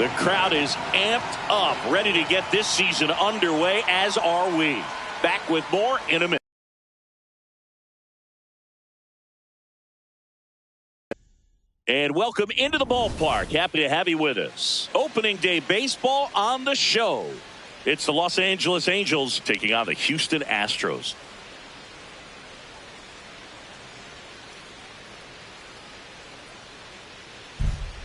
The crowd is amped up, ready to get this season underway, as are we. Back with more in a minute. And welcome into the ballpark. Happy to have you with us. Opening day baseball on the show. It's the Los Angeles Angels taking on the Houston Astros.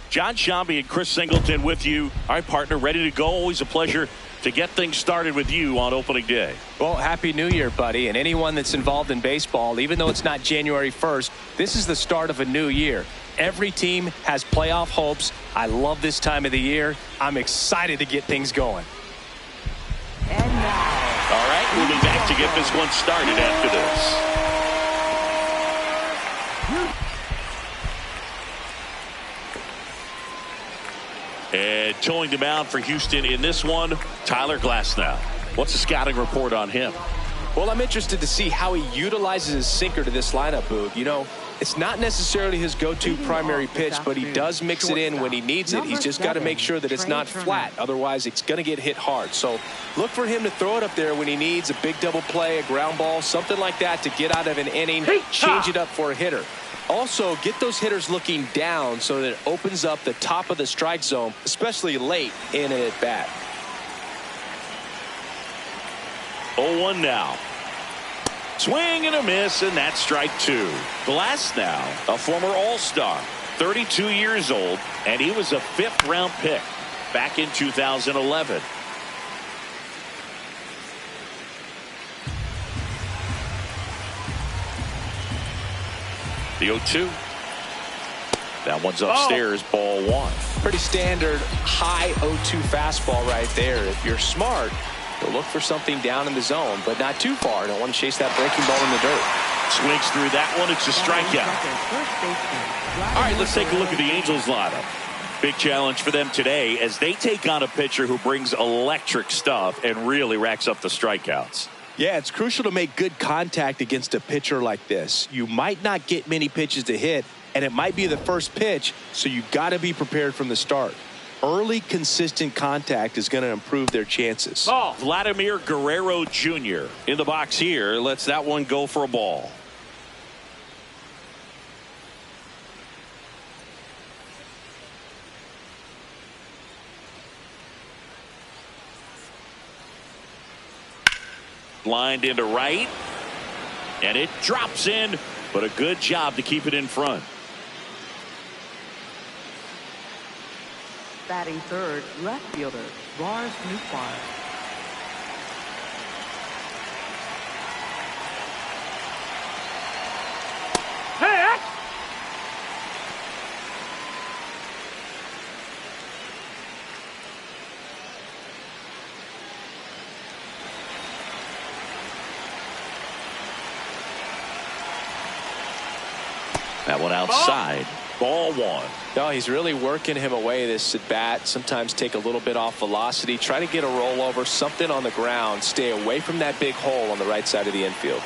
John Shambi and Chris Singleton with you. All right, partner, ready to go. Always a pleasure to get things started with you on opening day. Well, happy New Year, buddy. And anyone that's involved in baseball, even though it's not January 1st, this is the start of a new year. Every team has playoff hopes. I love this time of the year. I'm excited to get things going. And now. All right, we'll be back to get this one started after this. And towing the mound for Houston in this one, Tyler Glasnow. What's the scouting report on him? Well, I'm interested to see how he utilizes his sinker to this lineup, Boog. You know, it's not necessarily his go-to primary pitch, but he does mix it in when he needs it. He's just got to make sure that it's not flat. Otherwise, it's going to get hit hard. So look for him to throw it up there when he needs a big double play, a ground ball, something like that to get out of an inning, change it up for a hitter. Also, get those hitters looking down so that it opens up the top of the strike zone, especially late in an at-bat. 0-1 now. Swing and a miss, and that's strike two. Glasnow, a former All-Star, 32 years old, and he was a fifth-round pick back in 2011. The 0-2. That one's upstairs, ball one. Pretty standard high 0-2 fastball right there. If you're smart, you'll look for something down in the zone, but not too far. Don't want to chase that breaking ball in the dirt. Swings through that one. It's a strikeout. All right, let's take a look at the Angels lineup. Big challenge for them today as they take on a pitcher who brings electric stuff and really racks up the strikeouts. Yeah, it's crucial to make good contact against a pitcher like this. You might not get many pitches to hit, and it might be the first pitch, so you've got to be prepared from the start. Early, consistent contact is going to improve their chances. Vladimir Guerrero Jr. in the box here. Lets that one go for a ball. Lined into right, and it drops in, but a good job to keep it in front. Batting third, left fielder, Lars Nootbaar. That one outside. Ball one. No, he's really working him away this at bat. Sometimes take a little bit off velocity. Try to get a rollover, something on the ground. Stay away from that big hole on the right side of the infield.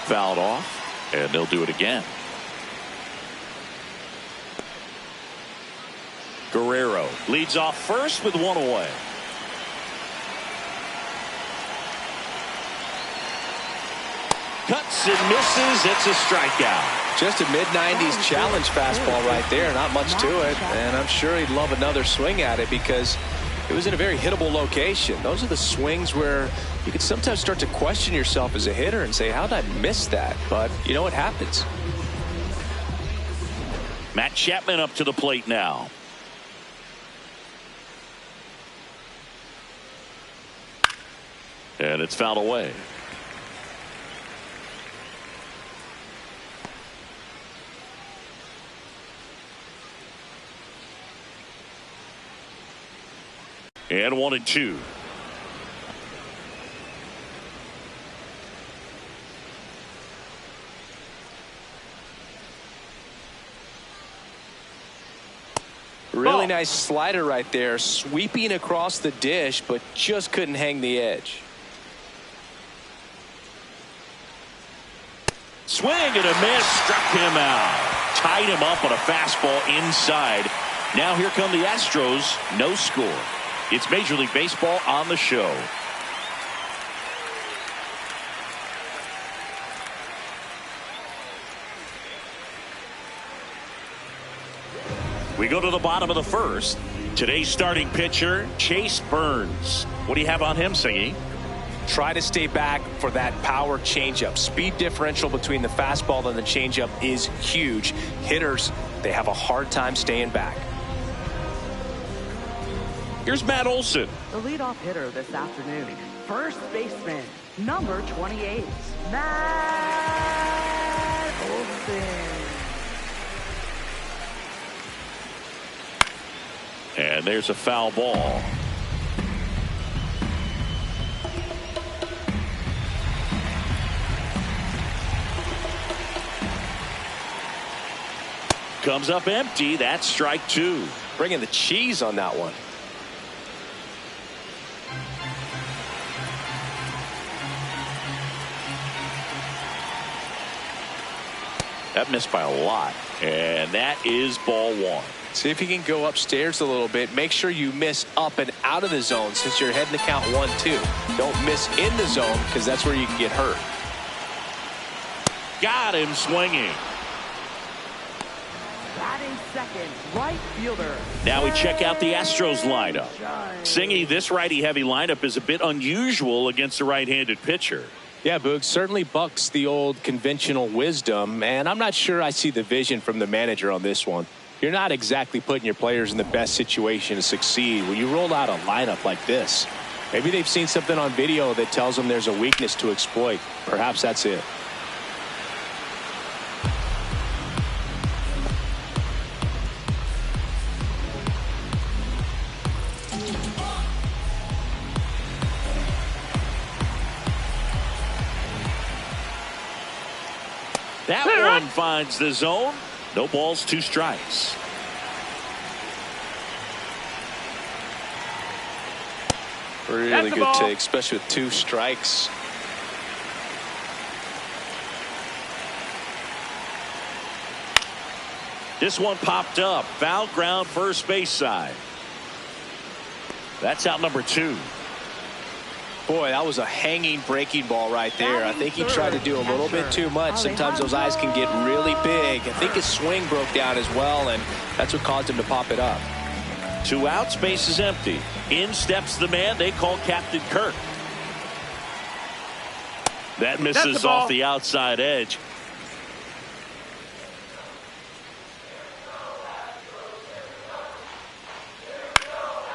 Fouled off, and they'll do it again. Guerrero leads off first with one away. Cuts and misses. It's a strikeout. Just a mid-90s challenge fastball right there. Not much to it. And I'm sure he'd love another swing at it because it was in a very hittable location. Those are the swings where you can sometimes start to question yourself as a hitter and say, how did I miss that? But you know what happens. Matt Chapman up to the plate now. And it's fouled away. And 1-2. Really nice slider right there, sweeping across the dish, but just couldn't hang the edge. Swing and a miss, struck him out. Tied him up on a fastball inside. Now here come the Astros, no score. It's Major League Baseball on the show. We go to the bottom of the first. Today's starting pitcher, Chase Burns. What do you have on him, Singy? Try to stay back for that power changeup. Speed differential between the fastball and the changeup is huge. Hitters, they have a hard time staying back. Here's Matt Olson. The leadoff hitter this afternoon, first baseman, number 28, Matt Olson. And there's a foul ball. Comes up empty. That's strike two. Bringing the cheese on that one. That missed by a lot. And that is ball one. See if you can go upstairs a little bit. Make sure you miss up and out of the zone since you're heading to count 1-2. Don't miss in the zone because that's where you can get hurt. Got him swinging. Batting second, right fielder. Now we check out the Astros lineup. Singy, this righty-heavy lineup is a bit unusual against a right-handed pitcher. Yeah, Boog, certainly bucks the old conventional wisdom, and I'm not sure I see the vision from the manager on this one. You're not exactly putting your players in the best situation to succeed when you roll out a lineup like this. Maybe they've seen something on video that tells them there's a weakness to exploit. Perhaps that's it. That one finds the zone. No balls, two strikes. Really good take, especially with two strikes. This one popped up. Foul ground, first base side. That's out number two. Boy, that was a hanging breaking ball right there. I think he tried to do a little bit too much. Sometimes those eyes can get really big. I think his swing broke down as well, and that's what caused him to pop it up. 2 outs, base is empty. In steps the man they call Captain Kirk. That misses off the outside edge.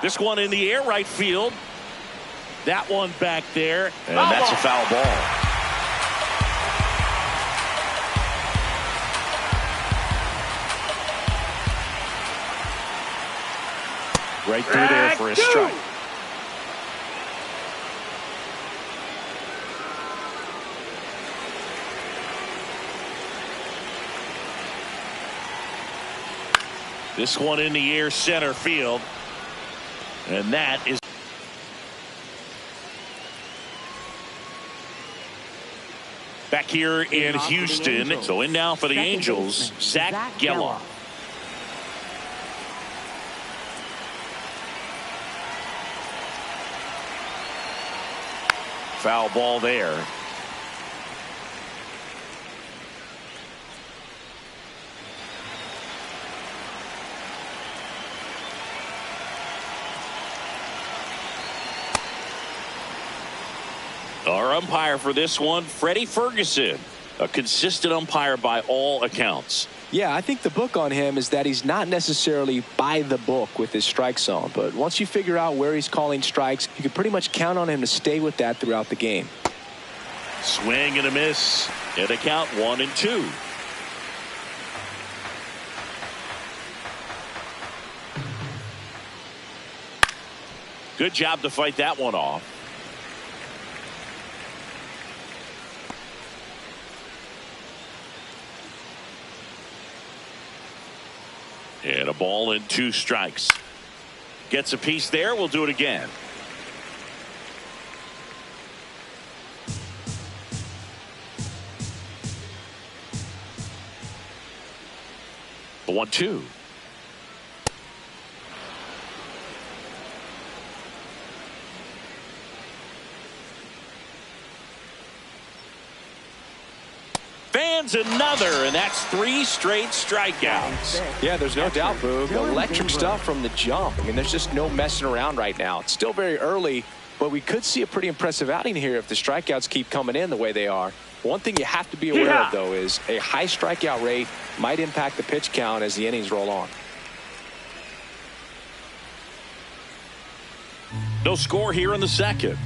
This one in the air, right field. That one back there, and that's a foul ball. Right through there for a strike. This one in the air, center field, and that is. Back here in Houston. So in now for the Angels, Zach Geloff. Foul ball there. Our umpire for this one, Freddie Ferguson, a consistent umpire by all accounts. Yeah, I think the book on him is that he's not necessarily by the book with his strike zone. But once you figure out where he's calling strikes, you can pretty much count on him to stay with that throughout the game. Swing and a miss. And a count 1-2. Good job to fight that one off. And a ball and 2 strikes. Gets a piece there. We'll do it again. The 1-2. Fans another, and that's 3 straight strikeouts. Yeah, there's no doubt, Boog. Electric stuff from the jump. I mean, there's just no messing around right now. It's still very early, but we could see a pretty impressive outing here if the strikeouts keep coming in the way they are. One thing you have to be aware of, though, is a high strikeout rate might impact the pitch count as the innings roll on. No score here in the second.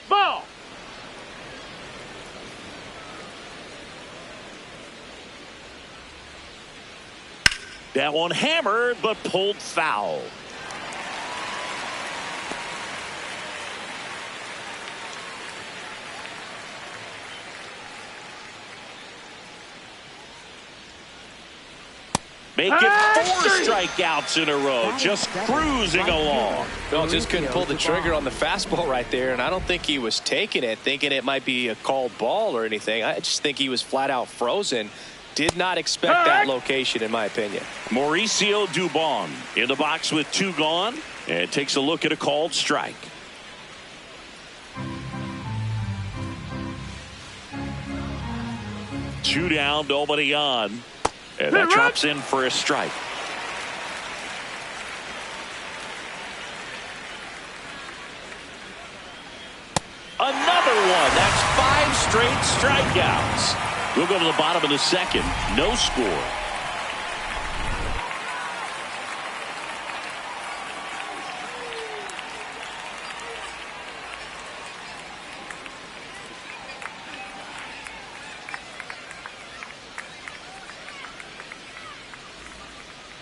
Ball. That one hammered, but pulled foul. Make it 4 strikeouts in a row, just cruising along. Well, just couldn't pull the trigger on the fastball right there, and I don't think he was taking it, thinking it might be a called ball or anything. I just think he was flat out frozen. Did not expect that location, in my opinion. Mauricio Dubon in the box with 2 gone, and takes a look at a called strike. Two down, nobody on. And that drops in for a strike. Another one. That's 5 straight strikeouts. We'll go to the bottom of the second. No score.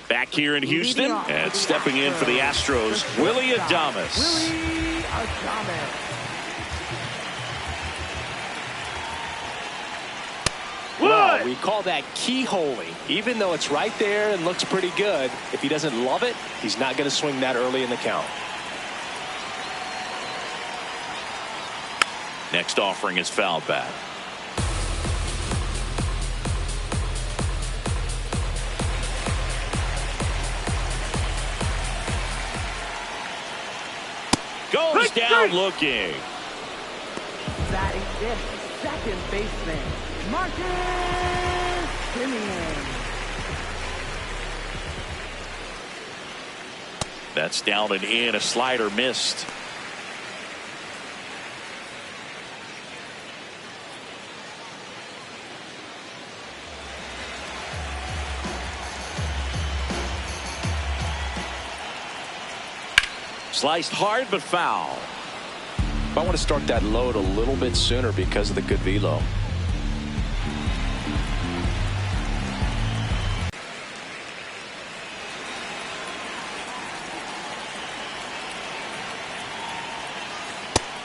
Back here in Houston, and stepping in for the Astros, Willy Adames. Well, we call that keyholing. Even though it's right there and looks pretty good, if he doesn't love it, he's not going to swing that early in the count. Next offering is foul back. Goes down looking. Batting fifth, second baseman, Marcus Simeon. That's down and in. A slider missed. Sliced hard, but foul. I want to start that load a little bit sooner because of the good velo.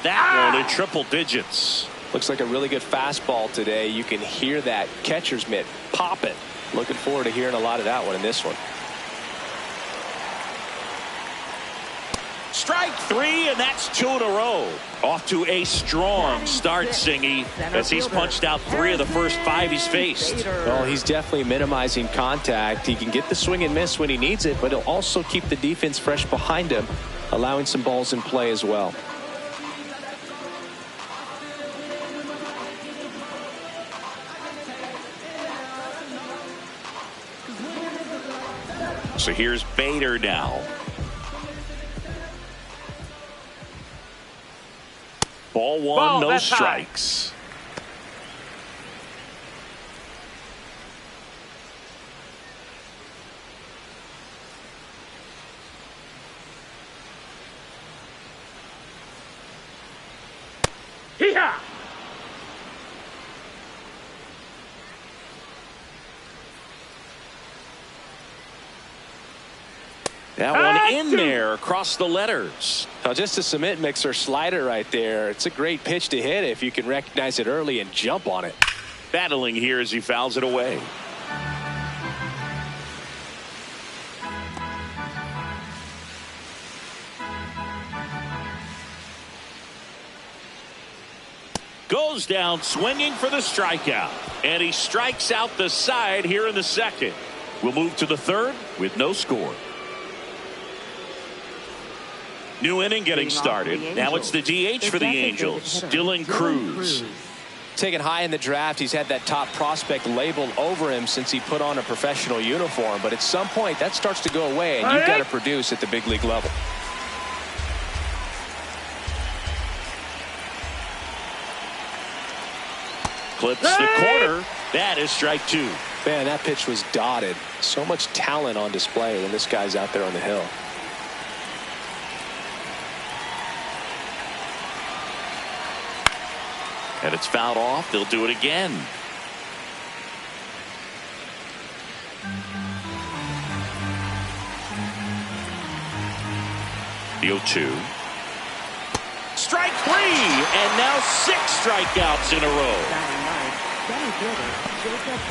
That one in triple digits. Looks like a really good fastball today. You can hear that catcher's mitt popping. Looking forward to hearing a lot of that one in this one. Strike 3, and that's 2 in a row. Off to a strong start, Singy, as he's punched out 3 of the first 5 he's faced. Well, he's definitely minimizing contact. He can get the swing and miss when he needs it, but he'll also keep the defense fresh behind him, allowing some balls in play as well. So here's Bader now. Ball 1, no strikes. Hee-haw! That one in there across the letters. Now, just a cement mixer slider right there. It's a great pitch to hit if you can recognize it early and jump on it. Battling here as he fouls it away. Goes down swinging for the strikeout. And he strikes out the side here in the second. We'll move to the third with no score. New inning getting started. Now it's the DH for the Angels, Dylan Cruz. Taken high in the draft, he's had that top prospect labeled over him since he put on a professional uniform. But at some point, that starts to go away, and you've got to produce at the big league level. Clips the corner. That is strike two. Man, that pitch was dotted. So much talent on display when this guy's out there on the hill. And it's fouled off. They'll do it again. The 0-2. Strike three. And now 6 strikeouts in a row.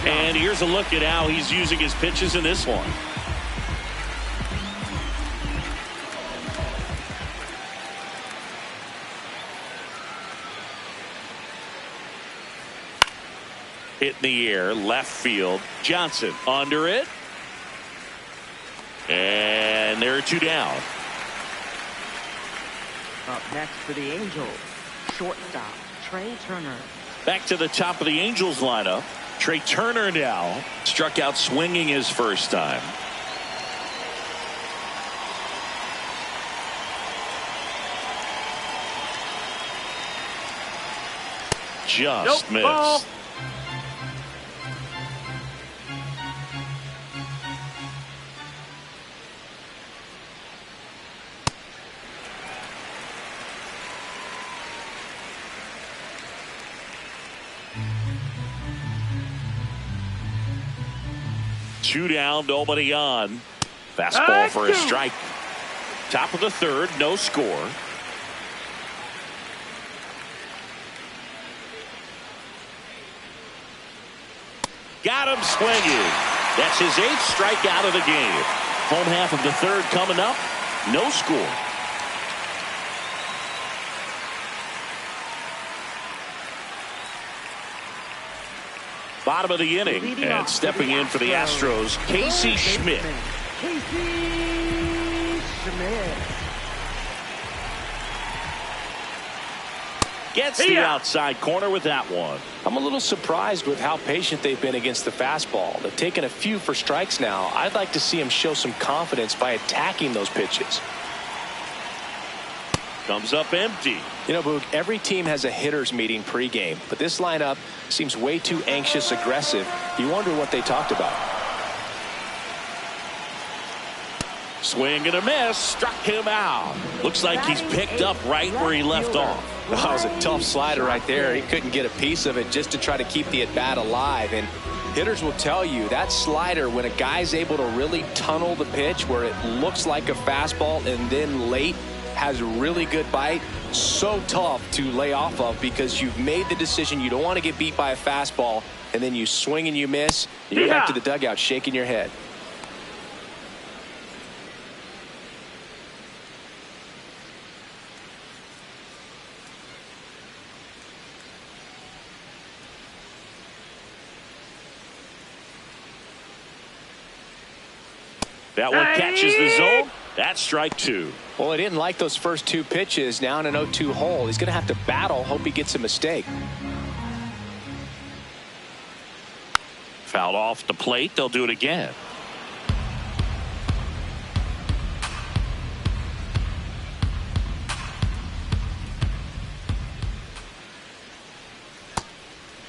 And here's a look at how he's using his pitches in this one. Hit in the air, left field. Johnson under it. And there are 2 down. Up next for the Angels, shortstop Trey Turner. Back to the top of the Angels lineup. Trey Turner now struck out swinging his first time. Just missed. Ball. Two down, nobody on. Fastball for a strike. Top of the third, no score. Got him swinging. That's his 8th strikeout of the game. Home half of the third coming up. No score. Bottom of the inning, and stepping in for the Astros, Casey Schmidt. Gets the outside corner with that one. I'm a little surprised with how patient they've been against the fastball. They've taken a few for strikes now. I'd like to see him show some confidence by attacking those pitches. Comes up empty. You know, Boog, every team has a hitters meeting pregame, but this lineup seems way too anxious, aggressive. You wonder what they talked about. Swing and a miss. Struck him out. Looks like he's picked up right where he left off. That was a tough slider right there. He couldn't get a piece of it just to try to keep the at-bat alive. And hitters will tell you that slider, when a guy's able to really tunnel the pitch where it looks like a fastball and then late has a really good bite, so tough to lay off of because you've made the decision you don't want to get beat by a fastball, and then you swing and you miss, and you're back to the dugout shaking your head. That one catches the zone. That's strike 2. Well, he didn't like those first 2 pitches. Now in an 0-2 hole, he's going to have to battle, hope he gets a mistake. Fouled off the plate. They'll do it again.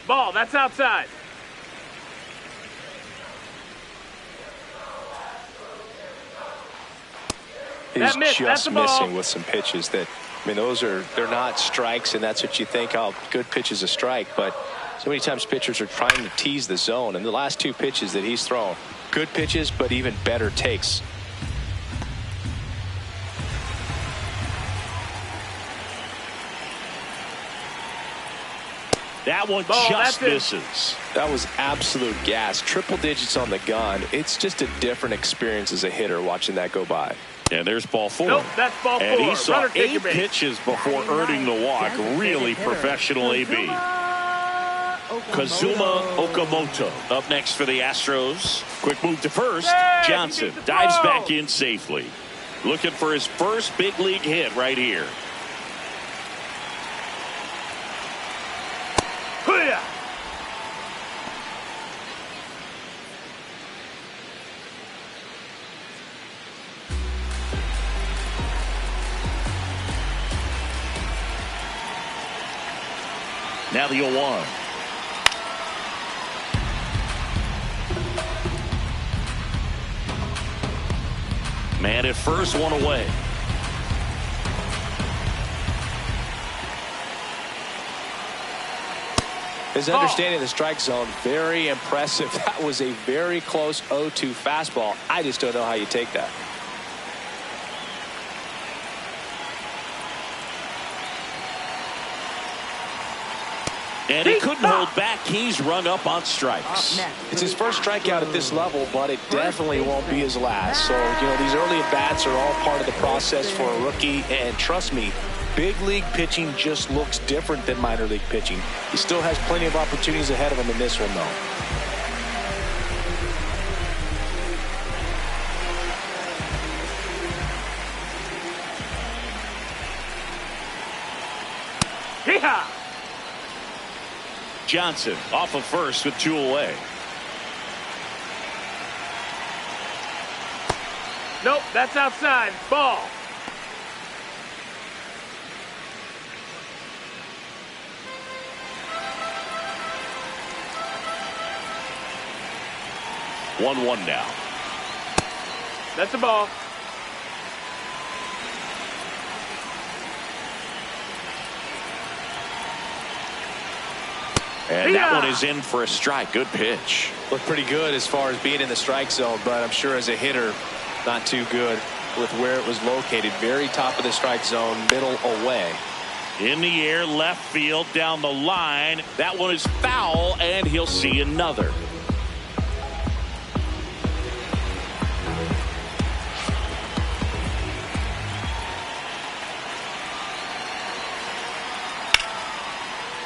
Ball, that's outside. He's just missing with some pitches that, I mean, they're not strikes, and that's what you think, oh, good pitch is a strike. But so many times pitchers are trying to tease the zone, and the last 2 pitches that he's thrown, good pitches, but even better takes. That one Ball, just that's it. misses. That was absolute gas. Triple digits on the gun. It's just a different experience as a hitter watching that go by. And there's ball 4. Nope, that's ball 4. And he saw Runner, take 8 your base. pitches before earning the walk. Really professional AB. Kazuma Okamoto up next for the Astros. Quick move to first. Hey, Johnson he beat the dives throw. back in safely. Looking for his first big league hit right here. Hoo-yah. Now the 0-1. Man at first, one away. His understanding of the strike zone, very impressive. That was a very close 0-2 fastball. I just don't know how you take that. And he couldn't hold back. He's rung up on strikes. It's his first strikeout at this level, but it definitely won't be his last. So, you know, these early at-bats are all part of the process for a rookie. And trust me, big league pitching just looks different than minor league pitching. He still has plenty of opportunities ahead of him in this one, though. Hee-haw. Johnson off of first with 2 away. Nope, that's outside. Ball. One now. That's a ball. And that one is in for a strike. Good pitch. Looked pretty good as far as being in the strike zone, but I'm sure as a hitter, not too good with where it was located. Very top of the strike zone, middle away. In the air, left field, down the line. That one is foul, and he'll see another.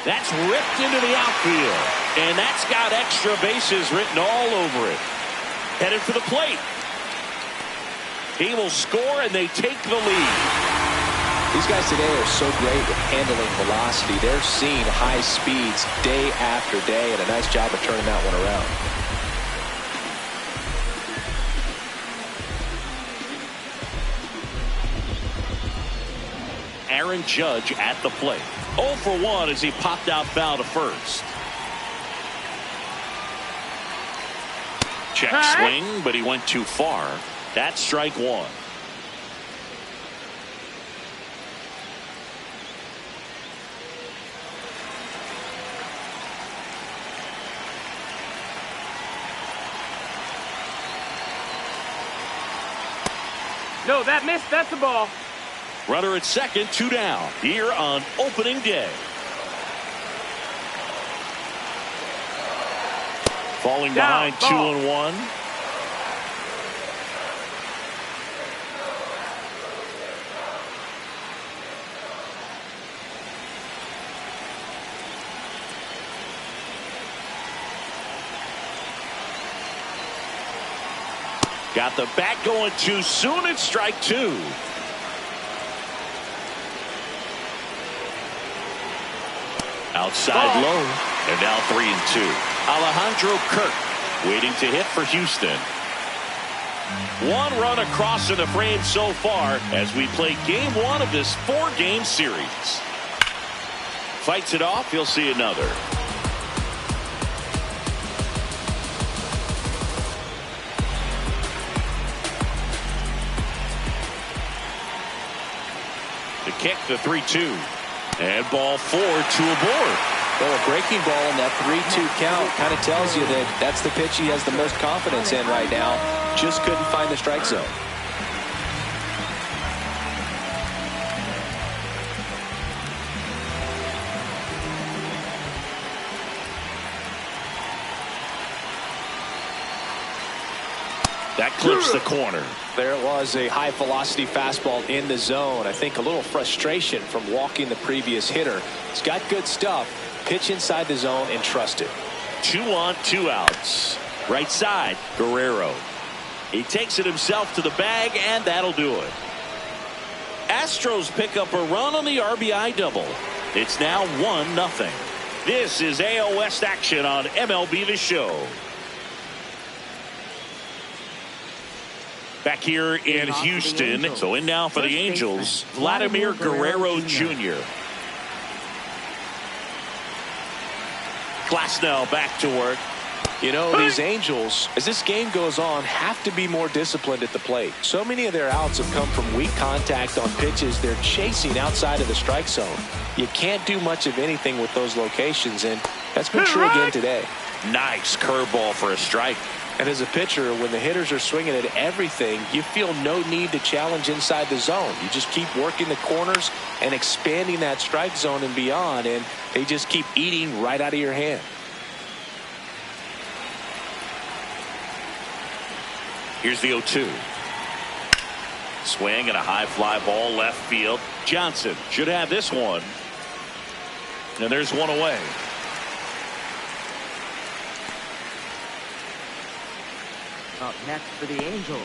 That's ripped into the outfield. And that's got extra bases written all over it. Headed for the plate. He will score, and they take the lead. These guys today are so great with handling velocity. They're seeing high speeds day after day, and a nice job of turning that one around. Aaron Judge at the plate. 0 for 1 as he popped out foul to first. Check swing, but he went too far. That's strike 1. No, that missed. That's a ball. Runner at second, 2 down here on opening day. Falling Down, behind ball. 2-1. Got the bat going too soon. It's strike 2. Outside low. And now 3-2. Alejandro Kirk waiting to hit for Houston. 1 run across in the frame so far as we play game 1 of this 4-game series. Fights it off. He'll see another. The kick, the 3-2. And ball 4, 2 aboard. Well, a breaking ball in that 3-2 count kind of tells you that that's the pitch he has the most confidence in right now. Just couldn't find the strike zone. That clips the corner. There was a high velocity fastball in the zone. I think a little frustration from walking the previous hitter. He's got good stuff. Pitch inside the zone and trust it. 2 on, 2 outs. Right side, Guerrero. He takes it himself to the bag, and that'll do it. Astros pick up a run on the RBI double. It's now 1-0. This is AL West action on MLB The Show. Back here in Houston. So in now for the Angels, Vladimir Guerrero Jr. Glasnow back to work. You know, these Angels, as this game goes on, have to be more disciplined at the plate. So many of their outs have come from weak contact on pitches they're chasing outside of the strike zone. You can't do much of anything with those locations, and that's been true again today. Nice curveball for a strike. And as a pitcher, when the hitters are swinging at everything, you feel no need to challenge inside the zone. You just keep working the corners and expanding that strike zone and beyond, and they just keep eating right out of your hand. Here's the 0-2. Swing and a high fly ball left field. Johnson should have this one. And there's one away. Up next for the Angels,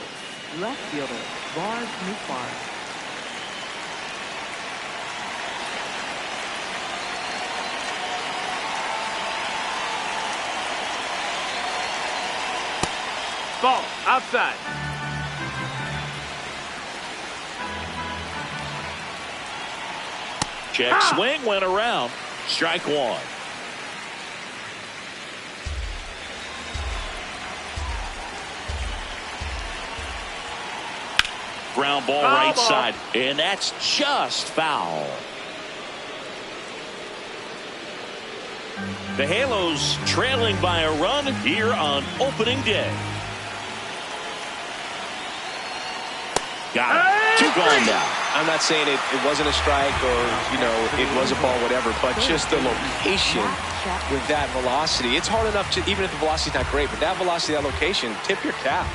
left fielder, Lars Nootbaar. Ball, outside. Check swing, went around. Strike 1. Ground ball right side, and that's just foul. The Halos trailing by a run here on opening day. Got it. 2 gone now. I'm not saying it wasn't a strike or, you know, it was a ball, whatever, but just the location with that velocity. It's hard enough to, even if the velocity's not great, but that velocity, that location, tip your cap.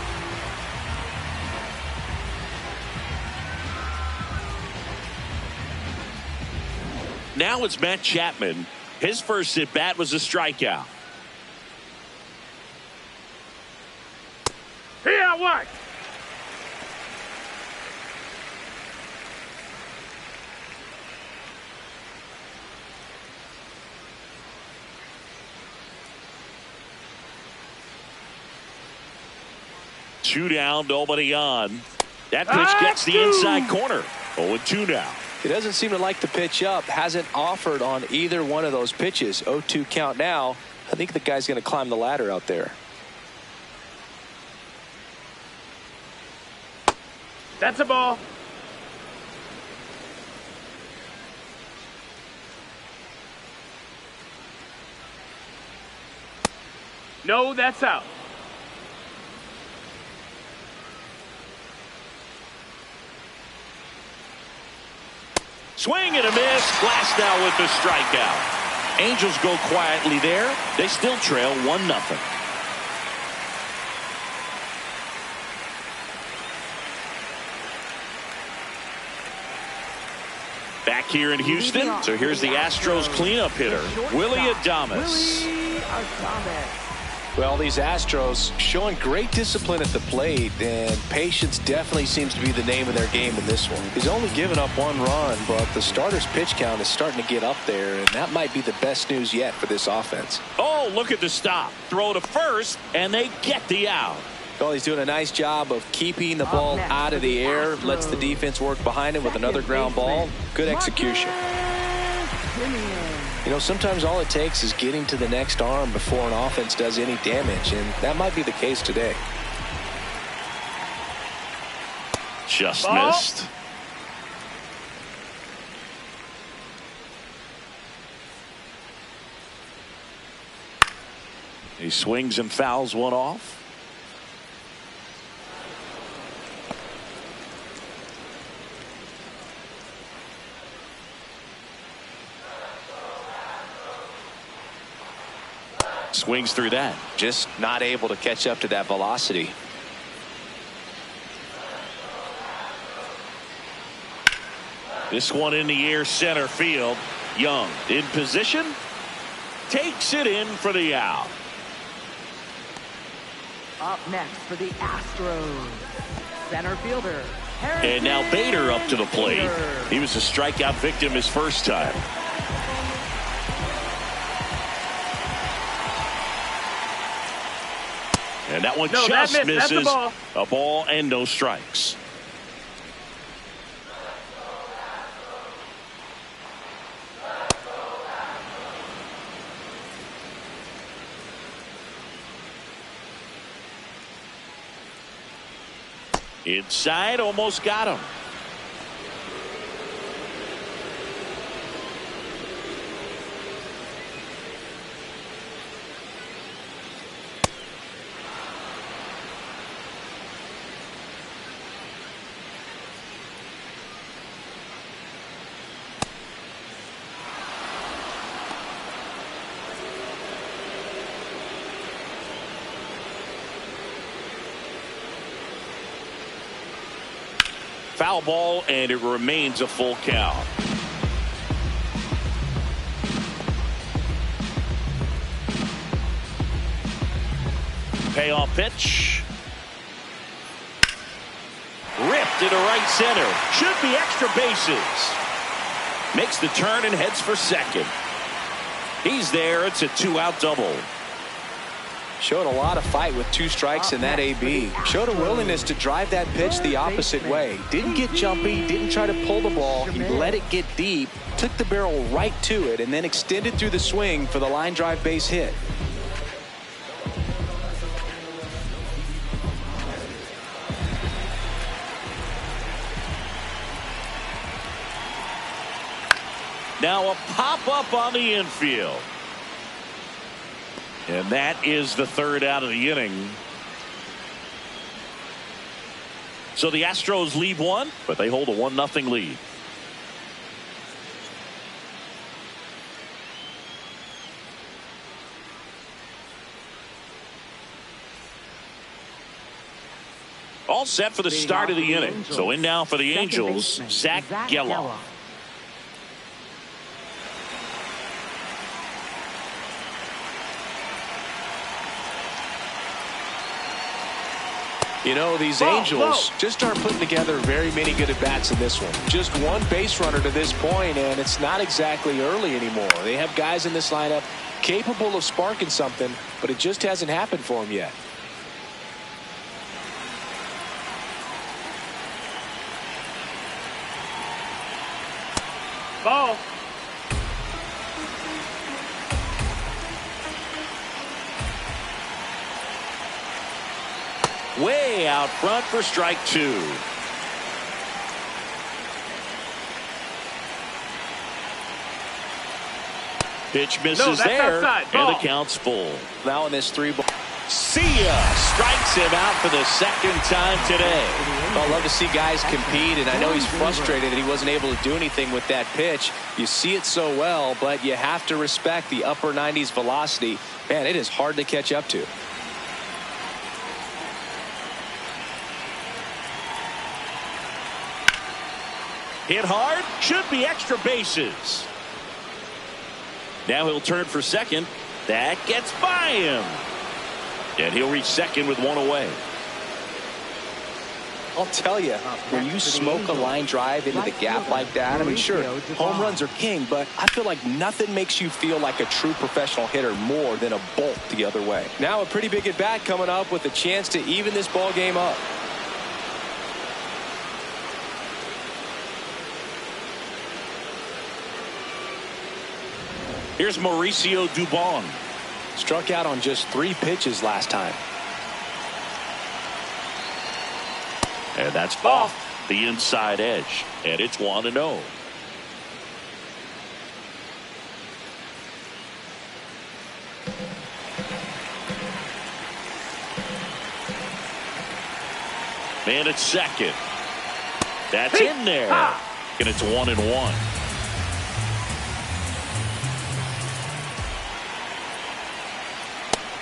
Now it's Matt Chapman. His first at bat was a strikeout. Here, what? Two down, nobody on. That pitch gets the inside corner. 0-2 now. He doesn't seem to like the pitch up. Hasn't offered on either one of those pitches. 0-2 count now. I think the guy's going to climb the ladder out there. That's a ball. No, that's out. Swing and a miss. Glasnow with the strikeout. Angels go quietly there. They still trail 1-0. Back here in Houston. So here's the Astros cleanup hitter, Willie Adames. Well, these Astros showing great discipline at the plate, and patience definitely seems to be the name of their game in this one. He's only given up 1 run, but the starter's pitch count is starting to get up there, and that might be the best news yet for this offense. Oh, look at the stop. Throw to first, and they get the out. Well, he's doing a nice job of keeping the ball out of the air, lets the defense work behind him with another ground ball. Good execution. You know, sometimes all it takes is getting to the next arm before an offense does any damage, and that might be the case today. Just missed. He swings and fouls one off. Swings through that. Just not able to catch up to that velocity. This one in the air, center field. Young in position. Takes it in for the out. Up next for the Astros, center fielder. And now Bader up to the plate. He was a strikeout victim his first time. And that one just misses. A ball and no strikes. Inside, almost got him. Foul ball, and it remains a full count. Payoff pitch. Ripped into right center. Should be extra bases. Makes the turn and heads for second. He's there. It's a 2-out double. Showed a lot of fight with 2 strikes in that AB. Showed a willingness to drive that pitch the opposite way. Didn't get jumpy, didn't try to pull the ball. He let it get deep, took the barrel right to it, and then extended through the swing for the line drive base hit. Now a pop-up on the infield. And that is the 3rd out of the inning. So the Astros lead 1, but they hold a 1-0 lead. All set for the start of the inning. So in now for the Angels, Zach Geloff. You know, these Angels just aren't putting together very many good at-bats in this one. Just 1 base runner to this point, and it's not exactly early anymore. They have guys in this lineup capable of sparking something, but it just hasn't happened for them yet. Ball. Way out front for strike 2. Pitch misses there, and the count's full. Now in this 3-ball. See ya! Strikes him out for the 2nd time today. I love to see guys compete, and I know he's frustrated that he wasn't able to do anything with that pitch. You see it so well, but you have to respect the upper 90s velocity. Man, it is hard to catch up to. Hit hard, should be extra bases. Now he'll turn for second. That gets by him. And he'll reach second with 1 away. I'll tell you, when you smoke a line drive into the gap like that, I mean, sure, home runs are king, but I feel like nothing makes you feel like a true professional hitter more than a bolt the other way. Now a pretty big at-bat coming up with a chance to even this ball game up. Here's Mauricio Dubon. Struck out on just 3 pitches last time. And that's off the inside edge. And it's 1-0. Man at second. That's in there. And it's 1-1.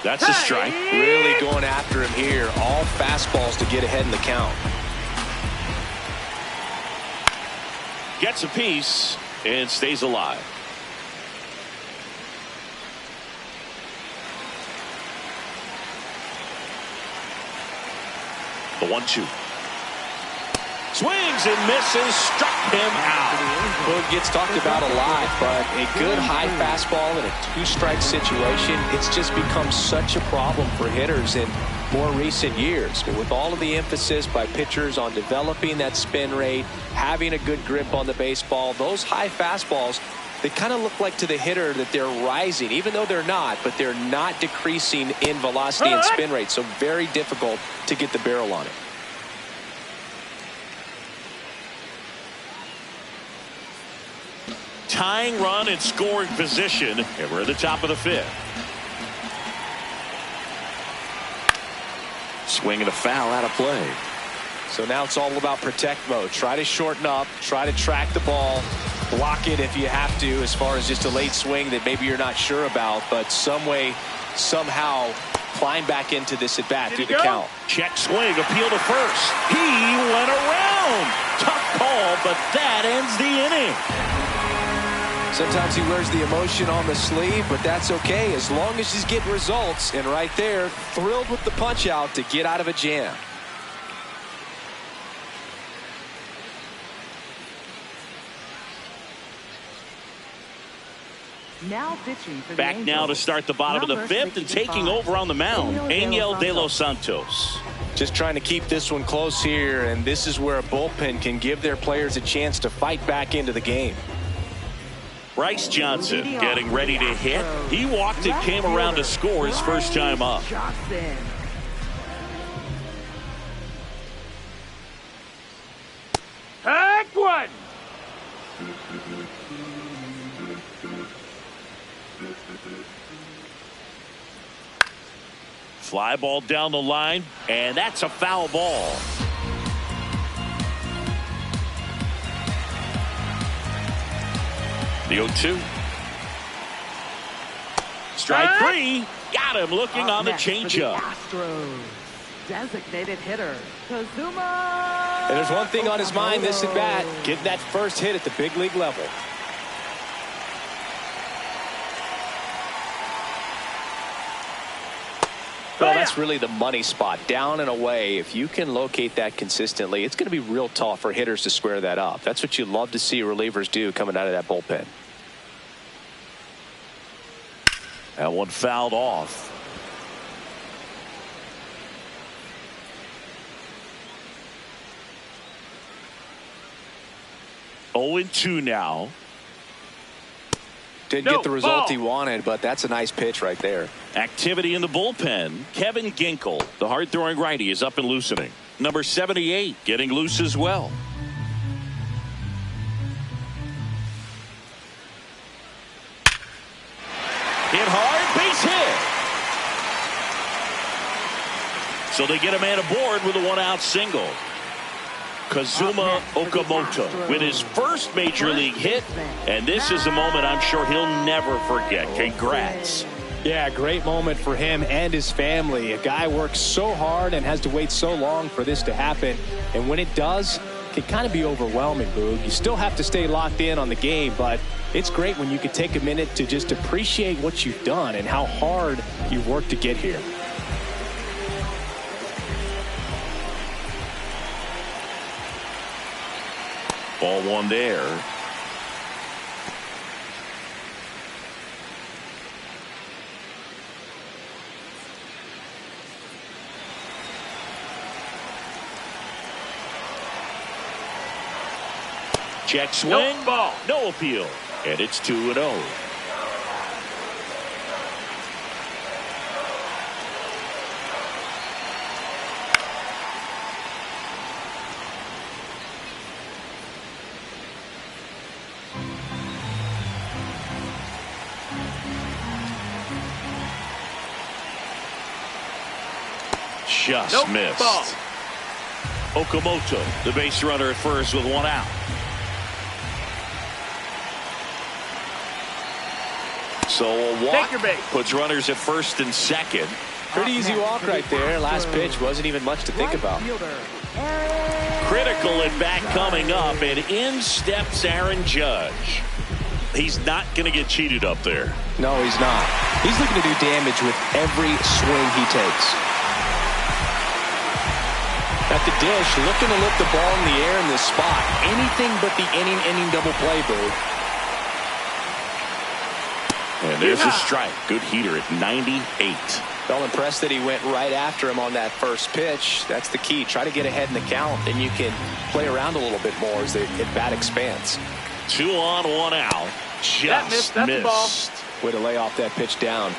That's a strike. Really going after him here. All fastballs to get ahead in the count. Gets a piece and stays alive. The 1-2. Swings and misses, struck him out. Well, it gets talked about a lot, but a good high fastball in a 2-strike situation, it's just become such a problem for hitters in more recent years. But with all of the emphasis by pitchers on developing that spin rate, having a good grip on the baseball, those high fastballs, they kind of look like to the hitter that they're rising, even though they're not, but they're not decreasing in velocity and spin rate. So very difficult to get the barrel on it. Tying run in scoring position, and we're at the top of the 5th. Swing and a foul out of play. So now it's all about protect mode. Try to shorten up, try to track the ball, block it if you have to, as far as just a late swing that maybe you're not sure about, but some way, somehow climb back into this at bat through the count. Check swing, appeal to first. He went around. Tough call, but that ends the inning. Sometimes he wears the emotion on the sleeve, but that's okay as long as he's getting results. And right there, thrilled with the punch out to get out of a jam. Now pitching for the Back Angels. now to start the bottom of the 5th and taking over on the mound, Angel De Los Santos. Just trying to keep this one close here, and this is where a bullpen can give their players a chance to fight back into the game. Bryce Johnson getting ready to hit. He walked and came around to score his first time up. Heck one. Fly ball down the line, and that's a foul ball. The 0-2. Strike 3. Got him looking on the changeup. Astros. Designated hitter, Kazuma. And there's one thing on his mind this at bat, getting that first hit at the big league level. Well, that's really the money spot, down and away. If you can locate that consistently, it's going to be real tough for hitters to square that up. That's what you love to see relievers do coming out of that bullpen. That one fouled off. Oh, 0-2 now. Didn't get the result he wanted, but that's a nice pitch right there. Activity in the bullpen. Kevin Ginkel, the hard-throwing righty, is up and loosening. Number 78 getting loose as well. Hit hard, base hit. So they get a man aboard with a one-out single. Kazuma Okamoto with his first major league hit, and this is a moment I'm sure he'll never forget. Congrats. Yeah, great moment for him and his family. A guy works so hard and has to wait so long for this to happen, and when it does, it can kind of be overwhelming, Boog. You still have to stay locked in on the game, but it's great when you can take a minute to just appreciate what you've done and how hard you've worked to get here. Ball one there. Check swing. Nope, ball. No appeal. And it's 2-0. Just missed. Ball. Okamoto, the base runner at first with one out. So a walk Take your base. puts runners at first and second. Pretty easy walk right there. Last pitch wasn't even much to think about. Critical at bat coming up, and in steps Aaron Judge. He's not going to get cheated up there. No, he's not. He's looking to do damage with every swing he takes. At the dish, looking to lift the ball in the air in this spot. Anything but the inning double play, Boo. And there's a strike. Good heater at 98. Well, impressed that he went right after him on that first pitch. That's the key. Try to get ahead in the count, then you can play around a little bit more as the at-bat expands. 2 on, 1 out. Just That's missed. the ball. Way to lay off that pitch down.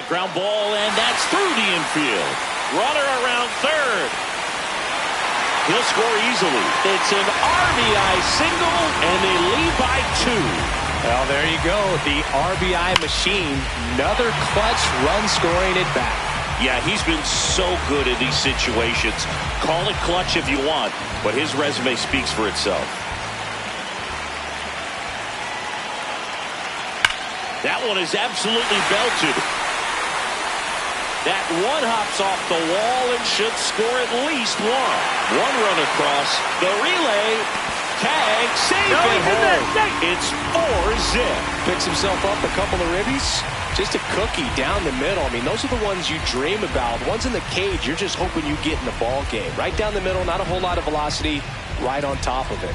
Ground ball, and that's through the infield. Runner around third. He'll score easily. It's an RBI single, and they lead by 2. Well, there you go. The RBI machine. Another clutch run scoring at bat. Yeah, he's been so good in these situations. Call it clutch if you want, but his resume speaks for itself. That one is absolutely belted. That one hops off the wall and should score at least 1. 1 run across. The relay. Tag. Save it home. It's 4-zip. Picks himself up a couple of ribbies. Just a cookie down the middle. I mean, those are the ones you dream about. The ones in the cage, you're just hoping you get in the ball game. Right down the middle, not a whole lot of velocity, right on top of it.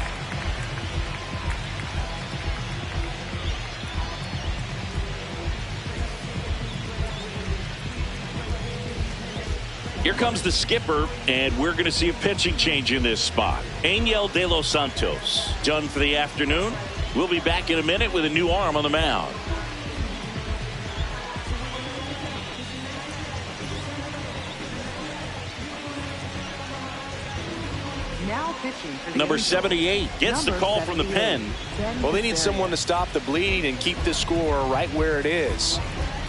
Here comes the skipper, and we're going to see a pitching change in this spot. Angel De Los Santos done for the afternoon. We'll be back in a minute with a new arm on the mound. Now pitching for the Number Angels. 78 gets the call from the pen. Well, they need someone to stop the bleed and keep the score right where it is.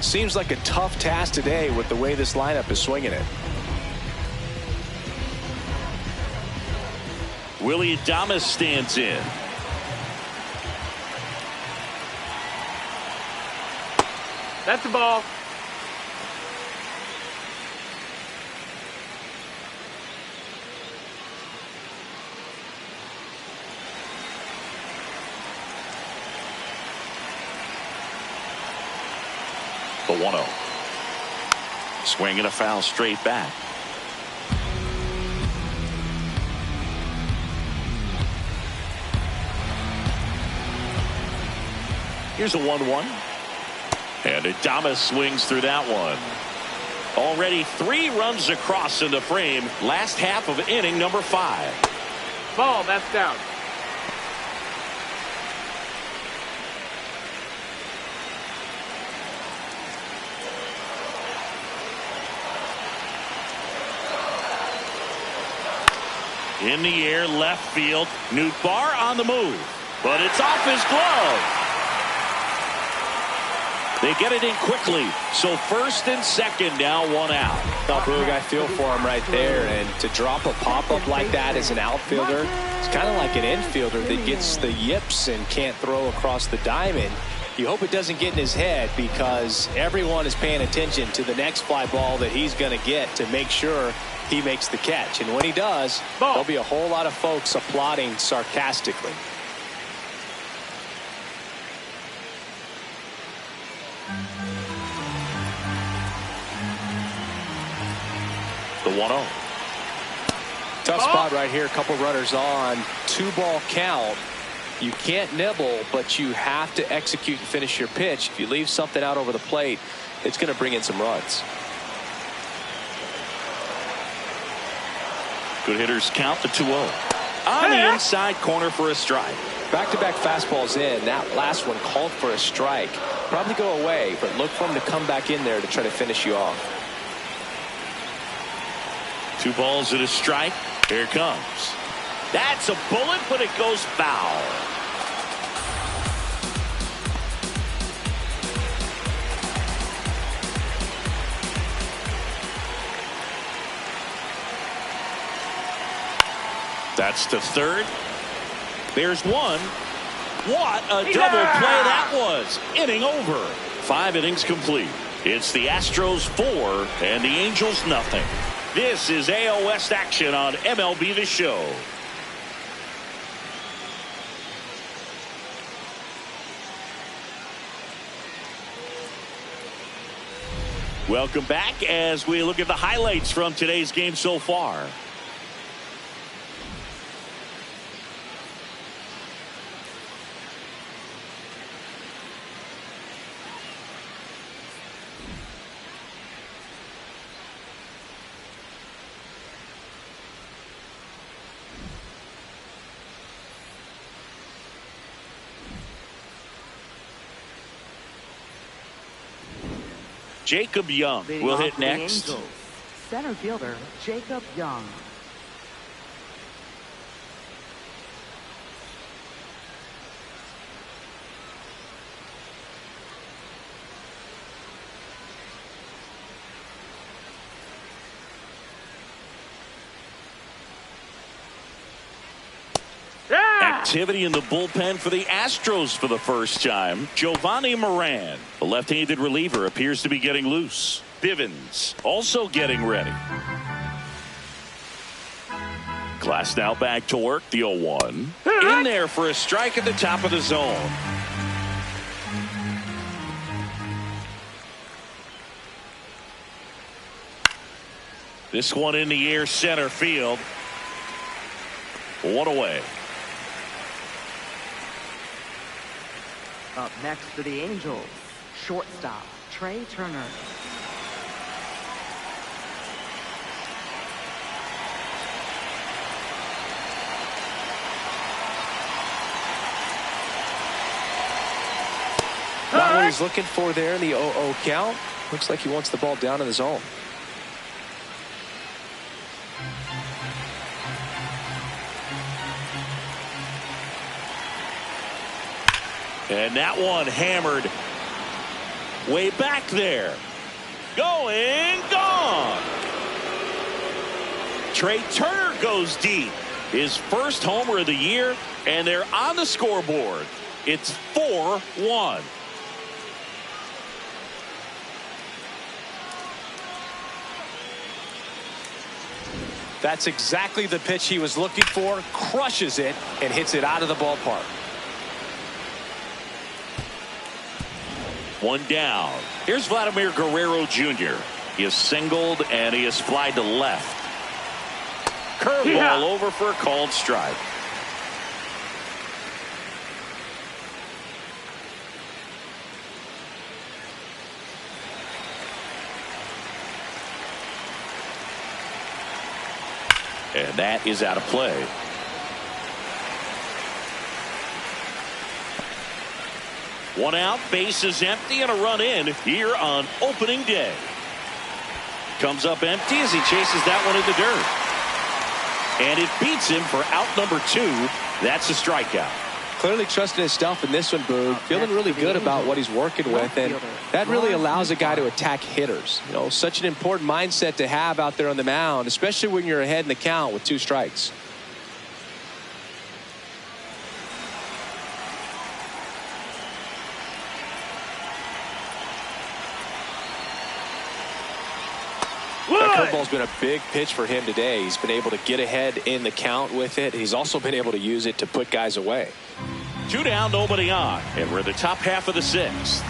Seems like a tough task today with the way this lineup is swinging it. Willie Adames stands in. That's the ball. The 1-0. Swing and a foul straight back. Here's a 1-1. And Adames swings through that one. Already 3 runs across in the frame. Last half of inning number 5. Ball, that's down. In the air, left field. Nootbaar on the move. But it's off his glove. They get it in quickly. So first and second now, 1 out. Now, Boog, I feel for him right there. And to drop a pop-up like that as an outfielder, it's kind of like an infielder that gets the yips and can't throw across the diamond. You hope it doesn't get in his head because everyone is paying attention to the next fly ball that he's going to get to make sure he makes the catch. And when he does, there'll be a whole lot of folks applauding sarcastically. The 1-0. Tough spot right here. A couple runners on. 2-ball count. You can't nibble, but you have to execute and finish your pitch. If you leave something out over the plate, it's going to bring in some runs. Good hitters count the 2-0. On the inside corner for a strike. Back-to-back fastballs in. That last one called for a strike. Probably go away, but look for him to come back in there to try to finish you off. 2 balls and a strike. Here it comes. That's a bullet, but it goes foul. That's to third. There's one. What a double play that was. Inning over. 5 innings complete. It's the Astros 4 and the Angels nothing. This is AL West action on MLB The Show. Welcome back as we look at the highlights from today's game so far. Jacob Young will hit next. Center fielder Jacob Young. Activity in the bullpen for the Astros for the first time. Giovanni Moran, the left-handed reliever, appears to be getting loose. Bivens also getting ready. Glass now back to work. The 0-1 in there for a strike at the top of the zone. This one in the air, center field. 1 away. Up next for the Angels, shortstop Trey Turner. Not what he's looking for there in the 0-0 count. Looks like he wants the ball down in the zone. And that one hammered way back there. Going, gone. Trey Turner goes deep. His first homer of the year, and they're on the scoreboard. It's 4-1. That's exactly the pitch he was looking for. Crushes it and hits it out of the ballpark. 1 down. Here's Vladimir Guerrero Jr. He is singled and he is flied to left. Curveball over for a called strike. And that is out of play. One out, base is empty, and a run in here on opening day. Comes up empty as he chases that one in the dirt. And it beats him for out number 2. That's a strikeout. Clearly trusting himself in this one, Boog. Feeling really good about what he's working with, and that really allows a guy to attack hitters. You know, such an important mindset to have out there on the mound, especially when you're ahead in the count with 2 strikes. That curveball's been a big pitch for him today. He's been able to get ahead in the count with it. He's also been able to use it to put guys away. 2 down, nobody on, and we're in the top half of the 6th.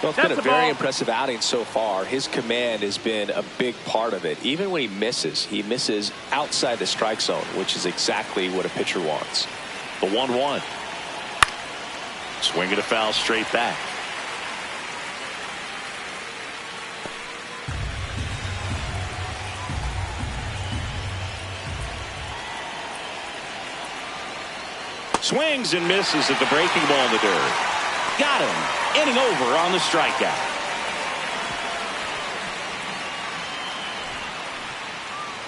Well, it's been a very impressive outing so far. His command has been a big part of it. Even when he misses outside the strike zone, which is exactly what a pitcher wants. The 1-1. Swing and a foul straight back. Swings and misses at the breaking ball in the dirt. Got him. Inning over on the strikeout.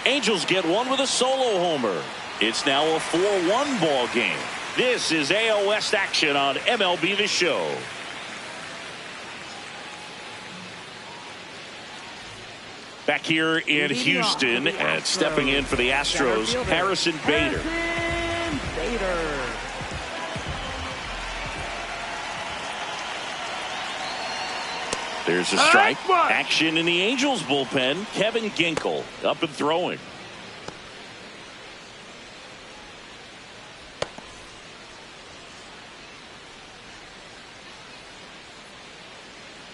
Angels get one with a solo homer. It's now a 4-1 ball game. This is AL West action on MLB The Show. Back here in Houston, and stepping in for the Astros, Harrison Bader. There's a strike. Action in the Angels bullpen. Kevin Ginkel up and throwing.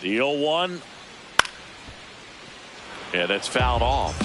The 0-1. Yeah, that's fouled off.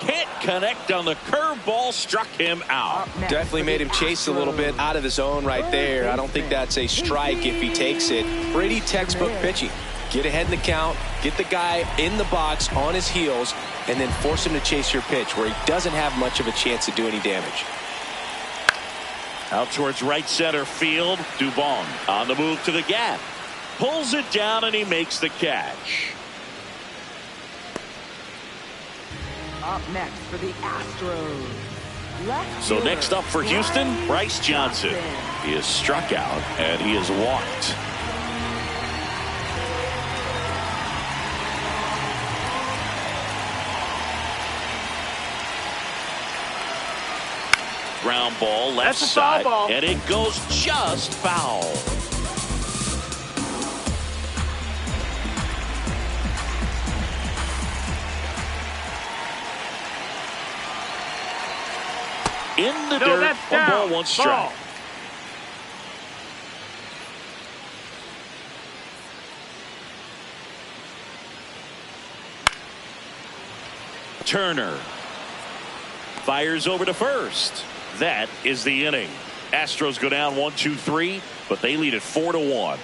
Can't connect on the curveball, struck him out. Definitely made him chase a little bit out of the zone right there. I don't think that's a strike if he takes it. Pretty textbook pitching. Get ahead in the count, get the guy in the box on his heels, and then force him to chase your pitch where he doesn't have much of a chance to do any damage. Out towards right center field. Dubon on the move to the gap. Pulls it down and he makes the catch. Up next for the Astros. So next up for Houston, Bryce Johnson. He is struck out and he is walked. Ground ball left side, and it goes just foul. In the dirt, 1 ball, 1 strike. Turner fires over to first. That is the inning. Astros go down 1-2-3, but they lead it 4-1.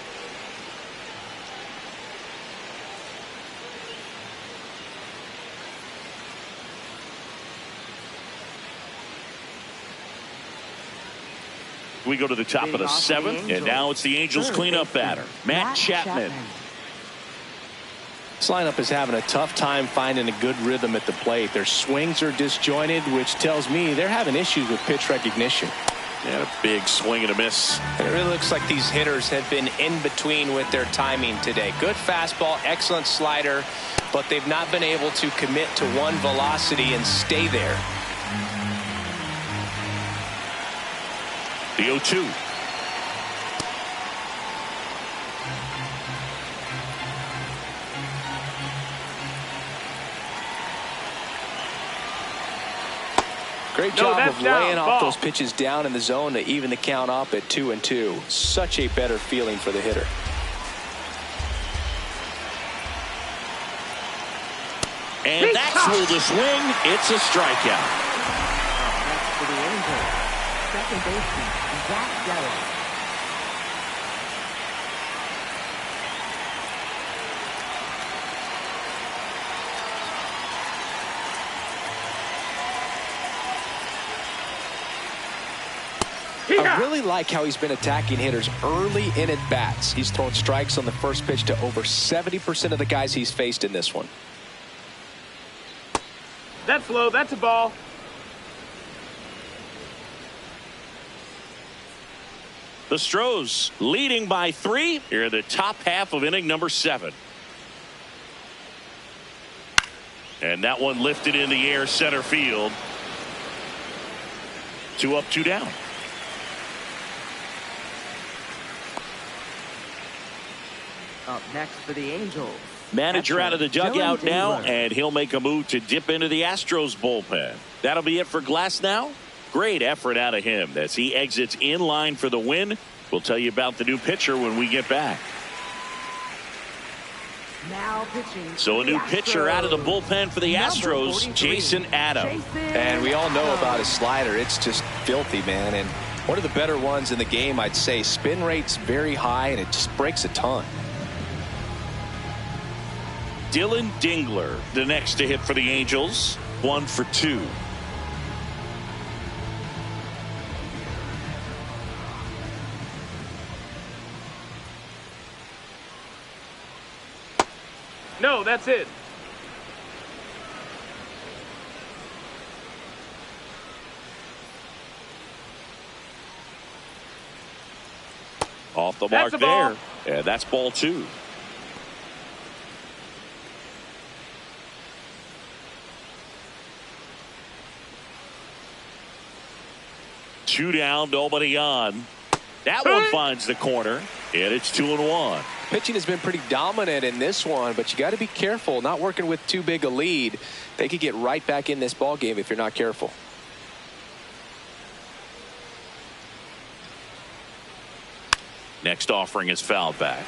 We go to the top of the 7th, and now it's the Angels cleanup batter, Matt Chapman. This lineup is having a tough time finding a good rhythm at the plate. Their swings are disjointed, which tells me they're having issues with pitch recognition. And a big swing and a miss. It really looks like these hitters have been in between with their timing today. Good fastball, excellent slider, but they've not been able to commit to one velocity and stay there. The 0-2. Great job of laying off those pitches down in the zone to even the count up at 2-2. Such a better feeling for the hitter. And that's ruled a swing. It's a strikeout. Next for the Angels, second baseman, Zach Gallo. I really like how he's been attacking hitters early in at bats. He's thrown strikes on the first pitch to over 70% of the guys he's faced in this one. That's low. That's a ball. The Astros leading by 3 here in the top half of inning number 7. And that one lifted in the air center field. 2 up, 2 down. Up next for the Angels. Manager out of the dugout now, and he'll make a move to dip into the Astros bullpen. That'll be it for Glass now. Great effort out of him as he exits in line for the win. We'll tell you about the new pitcher when we get back. Now pitching. So a new pitcher out of the bullpen for the Astros, Jason Adam. And we all know about his slider. It's just filthy, man. And one of the better ones in the game, I'd say. Spin rate's very high, and it just breaks a ton. Dylan Dingler, the next to hit for the Angels, 1 for 2. No, that's it. Off the mark there. And that's ball 2. Two down, nobody on. That one finds the corner, and it's 2-1. Pitching has been pretty dominant in this one, but you got to be careful. Not working with too big a lead. They could get right back in this ball game if you're not careful. Next offering is fouled back.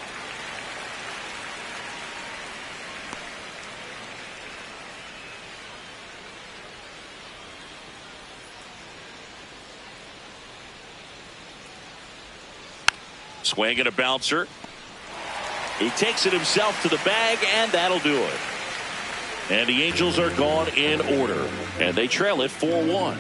Swing and a bouncer. He takes it himself to the bag, and that'll do it. And the Angels are gone in order, and they trail it 4-1.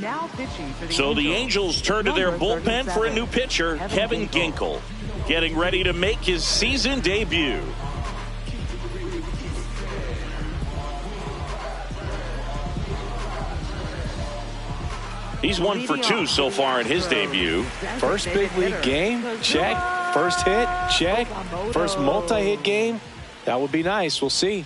Now pitching for the So the Angels turn to their bullpen for a new pitcher, Kevin Ginkel, getting ready to make his season debut. He's 1 for 2 so far in his debut. First big league game, check. First hit, check. First multi-hit game, that would be nice. We'll see.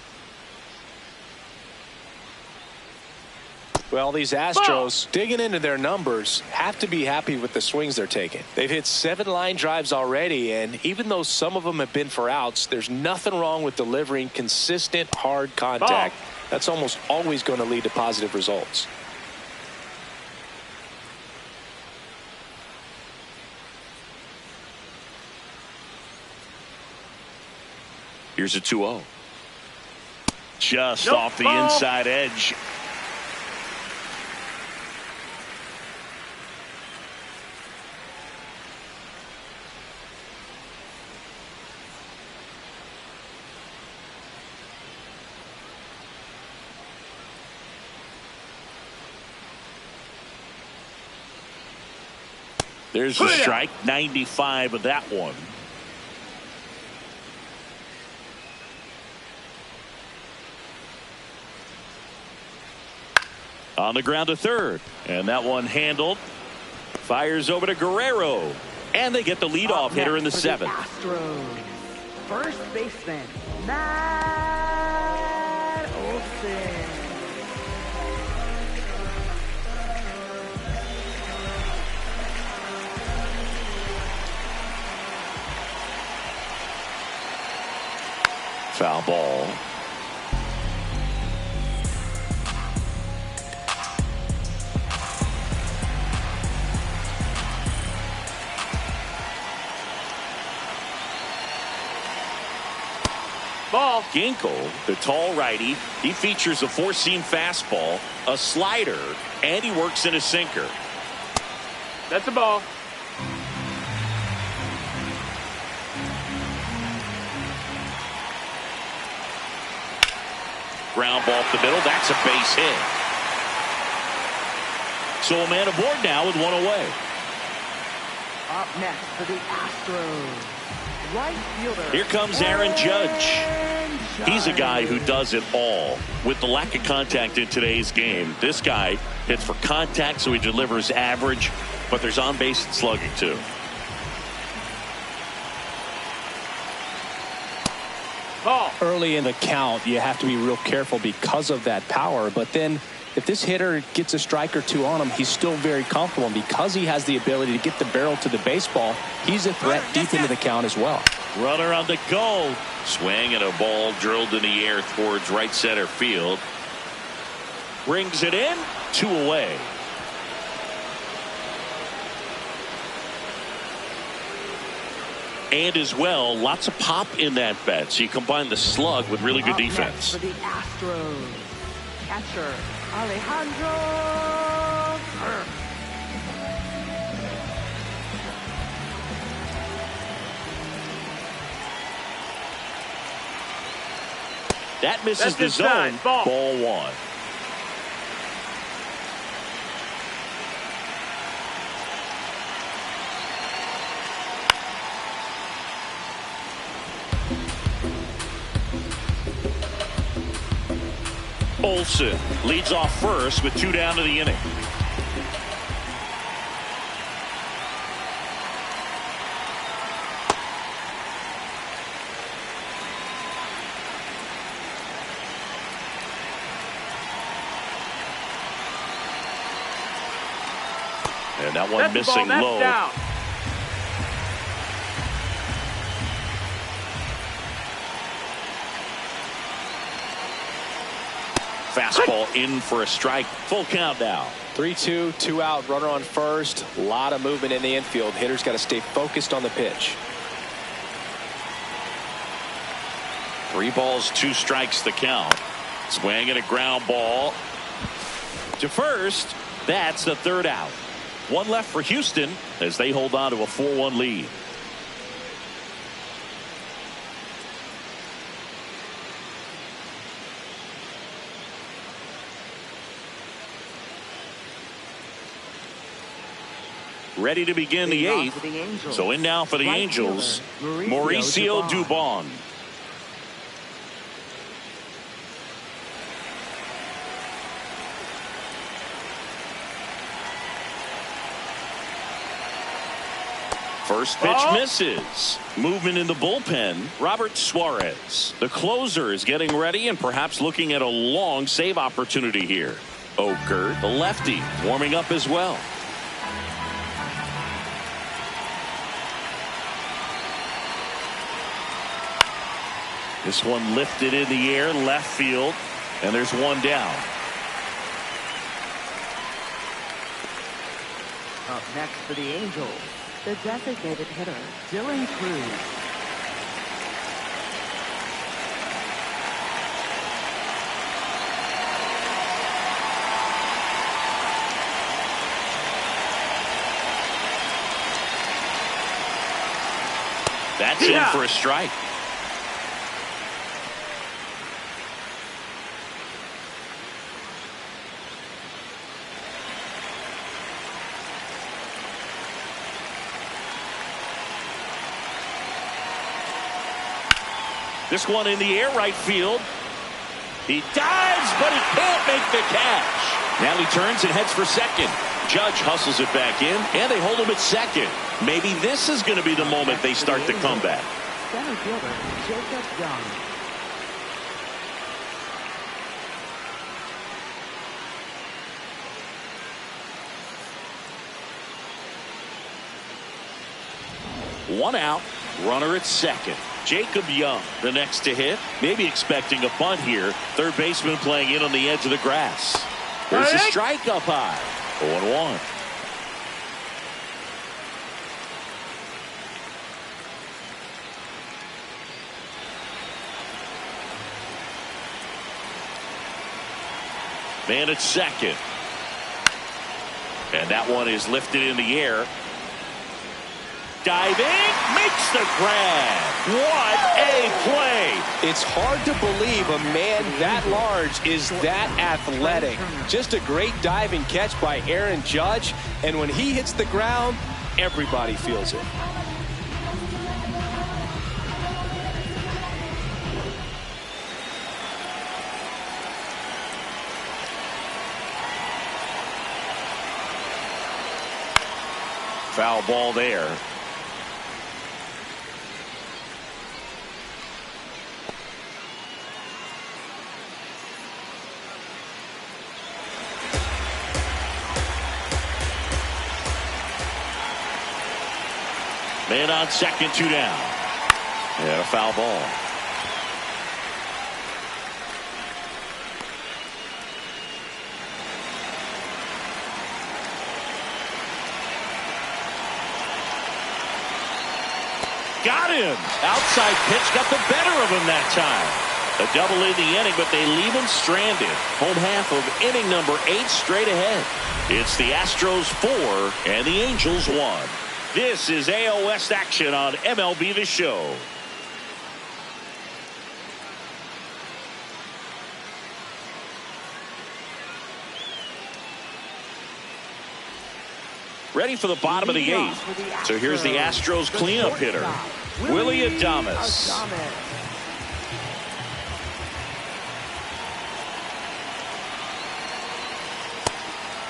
Well, these Astros, digging into their numbers, have to be happy with the swings they're taking. They've hit 7 line drives already, and even though some of them have been for outs, there's nothing wrong with delivering consistent, hard contact. That's almost always going to lead to positive results. Here's a 2-0. Just off the inside edge. There's a strike, 95 of that one. On the ground to third, and that one handled. Fires over to Guerrero, and they get the leadoff hitter in the 7th. Astros. First baseman, Matt Olson. Foul ball. Ball. Ginkel, the tall righty, he features a 4-seam fastball, a slider, and he works in a sinker. That's a ball. Ground ball up the middle. That's a base hit. So a man aboard now with one away. Up next for the Astros, right fielder. Here comes Aaron Judge. He's a guy who does it all. With the lack of contact in today's game, this guy hits for contact, so he delivers average, but there's on-base and slugging too. Ball. Early in the count, you have to be real careful because of that power. But then if this hitter gets a strike or two on him, he's still very comfortable. And because he has the ability to get the barrel to the baseball, he's a threat deep into the count as well. Runner on the go. Swing and a ball drilled in the air towards right center field. Rings it in. 2 away. And as well, lots of pop in that bat. So you combine the slug with really good defense. For the Astros, catcher Alejandro. That misses the zone. Ball 1. Olsen leads off first with 2 down to the inning. And that one That's missing the ball. low. That's down. Fastball in for a strike. Full count now. 3-2, 2 out, runner on first. A lot of movement in the infield. Hitter's got to stay focused on the pitch. 3 balls, 2 strikes the count. Swing and a ground ball to first. That's the 3rd out. 1 left for Houston as they hold on to a 4-1 lead. Ready to begin the 8th. So in now for the Angels, Mauricio Dubon. First pitch misses. Movement in the bullpen. Robert Suarez. The closer is getting ready and perhaps looking at a long save opportunity here. Oker, the lefty, warming up as well. This one lifted in the air, left field, and there's 1 down. Up next for the Angels, the designated hitter, Dylan Cruz. That's in for a strike. This one in the air, right field. He dives, but he can't make the catch. Now he turns and heads for second. Judge hustles it back in, and they hold him at second. Maybe this is going to be the moment they start the comeback. Center fielder, Jacob Young. One out, runner at second. Jacob Young, the next to hit. Maybe expecting a bunt here. Third baseman playing in on the edge of the grass. There's a strike up high. 0-1. Man at second. And that one is lifted in the air. Diving, makes the grab. What a play. It's hard to believe a man that large is that athletic. Just a great diving catch by Aaron Judge. And when he hits the ground, everybody feels it. Foul ball there. Man on second, 2 down. And a foul ball. Got him. Outside pitch got the better of him that time. A double in the inning, but they leave him stranded. Home half of inning number 8 straight ahead. It's the Astros 4 and the Angels 1. This is AL West action on MLB The Show. Ready for the bottom of the 8th. So here's the Astros cleanup hitter, Willy Adames.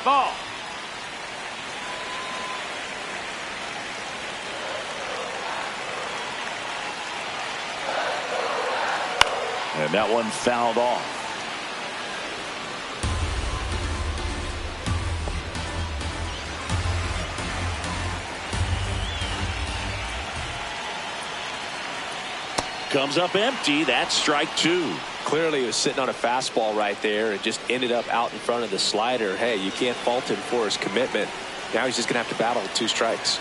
Ball. And that one fouled off. Comes up empty. That's strike two. Clearly he was sitting on a fastball right there and just ended up out in front of the slider. Hey, you can't fault him for his commitment. Now he's just going to have to battle with 2 strikes.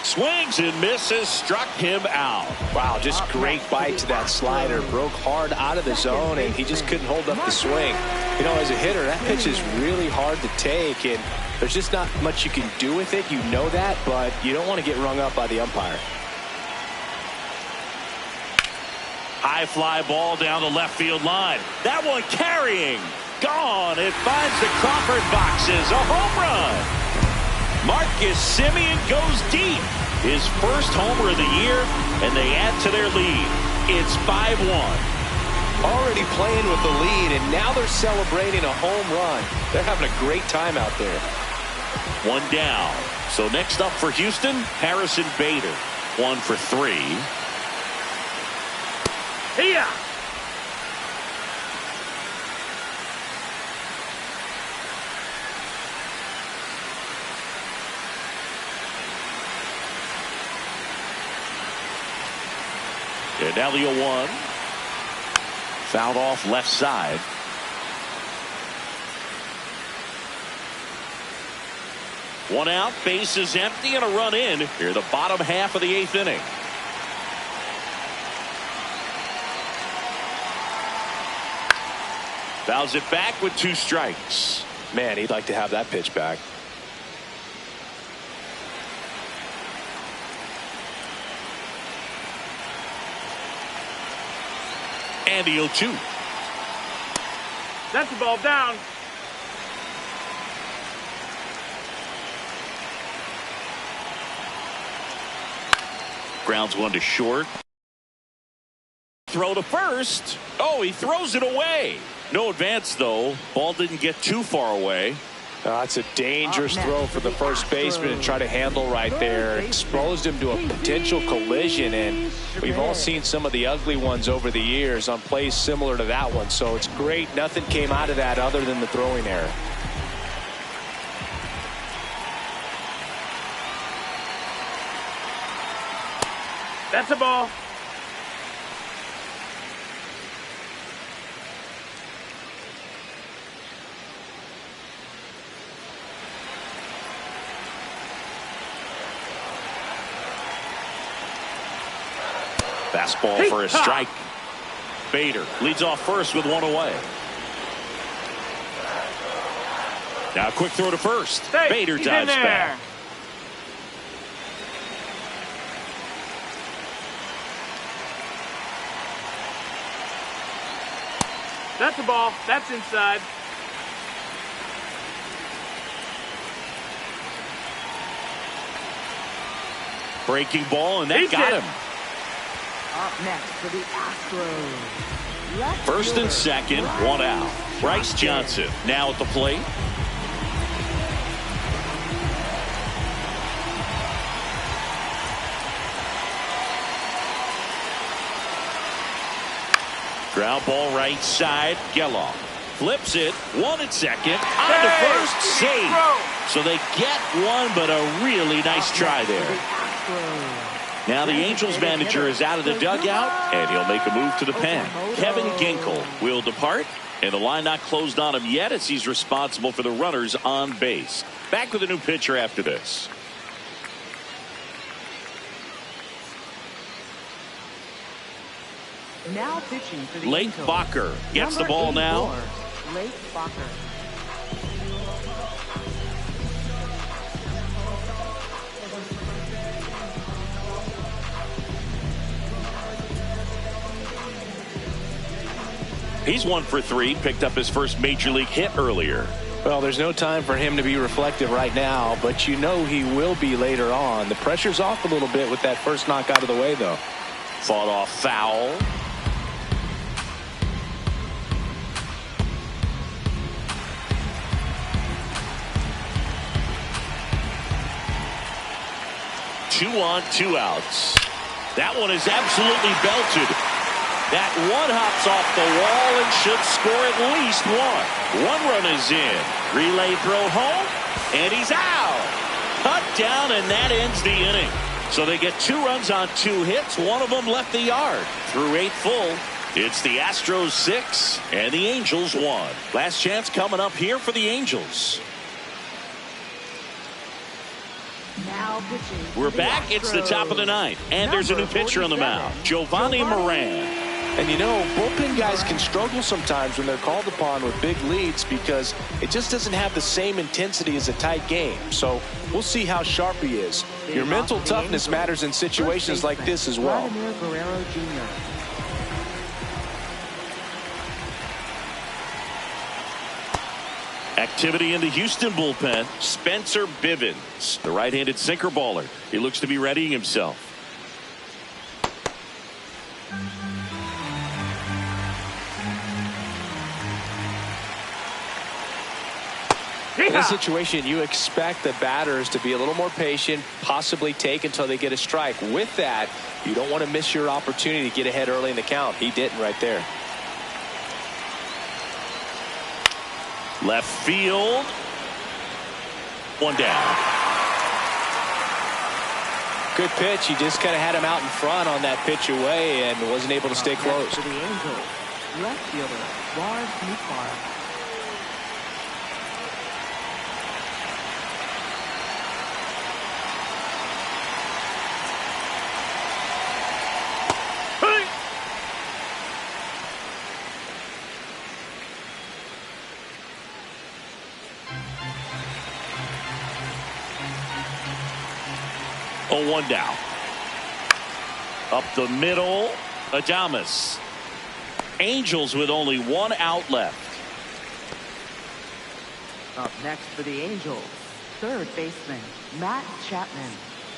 Swings and misses, struck him out. Wow, just great bite to that slider. Broke hard out of the zone, and he just couldn't hold up the swing. You know, as a hitter, that pitch is really hard to take, and there's just not much you can do with it. You know that, but you don't want to get rung up by the umpire. High fly ball down the left field line. That one carrying. Gone. It finds the Crawford boxes. A home run. Marcus Semien goes deep. His first homer of the year, and they add to their lead. It's 5-1. Already playing with the lead, and now they're celebrating a home run. They're having a great time out there. One down. So next up for Houston, Harrison Bader. 1 for 3. Here. And now the 0-1. Fouled off left side. One out, base is empty, and a run in here the bottom half of the 8th inning. Fouls it back with 2 strikes. Man, he'd like to have that pitch back. And the 0-2. That's the ball down. Grounds one to short. Throw to first. Oh, he throws it away. No advance, though. Ball didn't get too far away. That's a dangerous throw for the first baseman to try to handle right there. Exposed him to a potential collision, and we've all seen some of the ugly ones over the years on plays similar to that one. So it's great nothing came out of that other than the throwing error. That's a ball. Fastball for a strike. Bader leads off first with 1 away. Now a quick throw to first. Hey, Bader he's dives in there. back. That's a ball. That's inside. Breaking ball, and that He's got hit. him. Up next for the Astros. Left First and fielder, second, 1 out. Bryce Johnson now at the plate. Ground ball right side. Geloff flips it. 1 at second. On to first. Save. So they get one, but a really nice try there. Now the Angels manager is out of the dugout, and he'll make a move to the pen. Kevin Ginkel will depart, and the line not closed on him yet as he's responsible for the runners on base. Back with a new pitcher after this. Now pitching for the Lake Angels. Bacher gets the Number ball now. 84, Lake Bacher. He's 1 for 3, picked up his first major league hit earlier. Well, there's no time for him to be reflective right now, but you know he will be later on. The pressure's off a little bit with that first knock out of the way, though. Fought off foul. 2 on, 2 outs. That one is absolutely belted. That one hops off the wall and should score at least one. 1 run is in. Relay throw home, and he's out. Cut down, and that ends the inning. So they get 2 runs on 2 hits. One of them left the yard. Through 8 full, it's the Astros 6 and the Angels 1. Last chance coming up here for the Angels. Now pitching. We're back. It's the top of the 9th, and there's a new pitcher on the mound, Giovanni Moran. And you know, bullpen guys can struggle sometimes when they're called upon with big leads because it just doesn't have the same intensity as a tight game. So we'll see how sharp he is. Your mental toughness matters in situations like this as well. Guerrero Jr. Activity in the Houston bullpen. Spencer Bivens, the right-handed sinker baller. He looks to be readying himself. In this situation, you expect the batters to be a little more patient, possibly take until they get a strike. With that, you don't want to miss your opportunity to get ahead early in the count. He didn't right there. Left field. 1 down. Good pitch. He just kind of had him out in front on that pitch away and wasn't able to stay close. For the Angels, left fielder Lars Nootbaar. Oh, 1 down. Up the middle, Adames. Angels with only 1 out left. Up next for the Angels, third baseman Matt Chapman.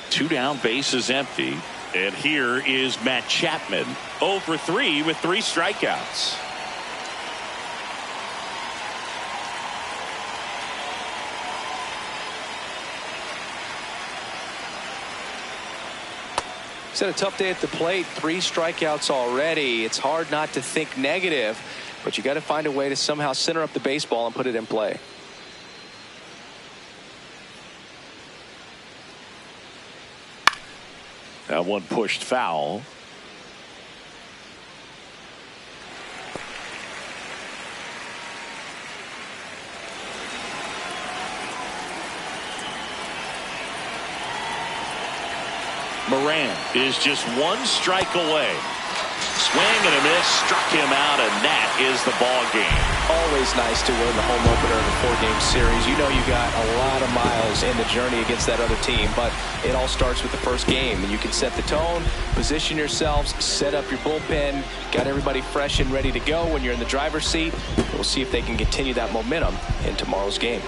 2 down, bases empty. And here is Matt Chapman. 0 for 3 with 3 strikeouts. He's had a tough day at the plate. 3 strikeouts already. It's hard not to think negative, but you got to find a way to somehow center up the baseball and put it in play. That one pushed foul. Moran is just 1 strike away. Swing and a miss, struck him out, and that is the ball game. Always nice to win the home opener of a 4-game series. You know you got a lot of miles in the journey against that other team, but it all starts with the first game, and you can set the tone, position yourselves, set up your bullpen, got everybody fresh and ready to go when you're in the driver's seat. We'll see if they can continue that momentum in tomorrow's game.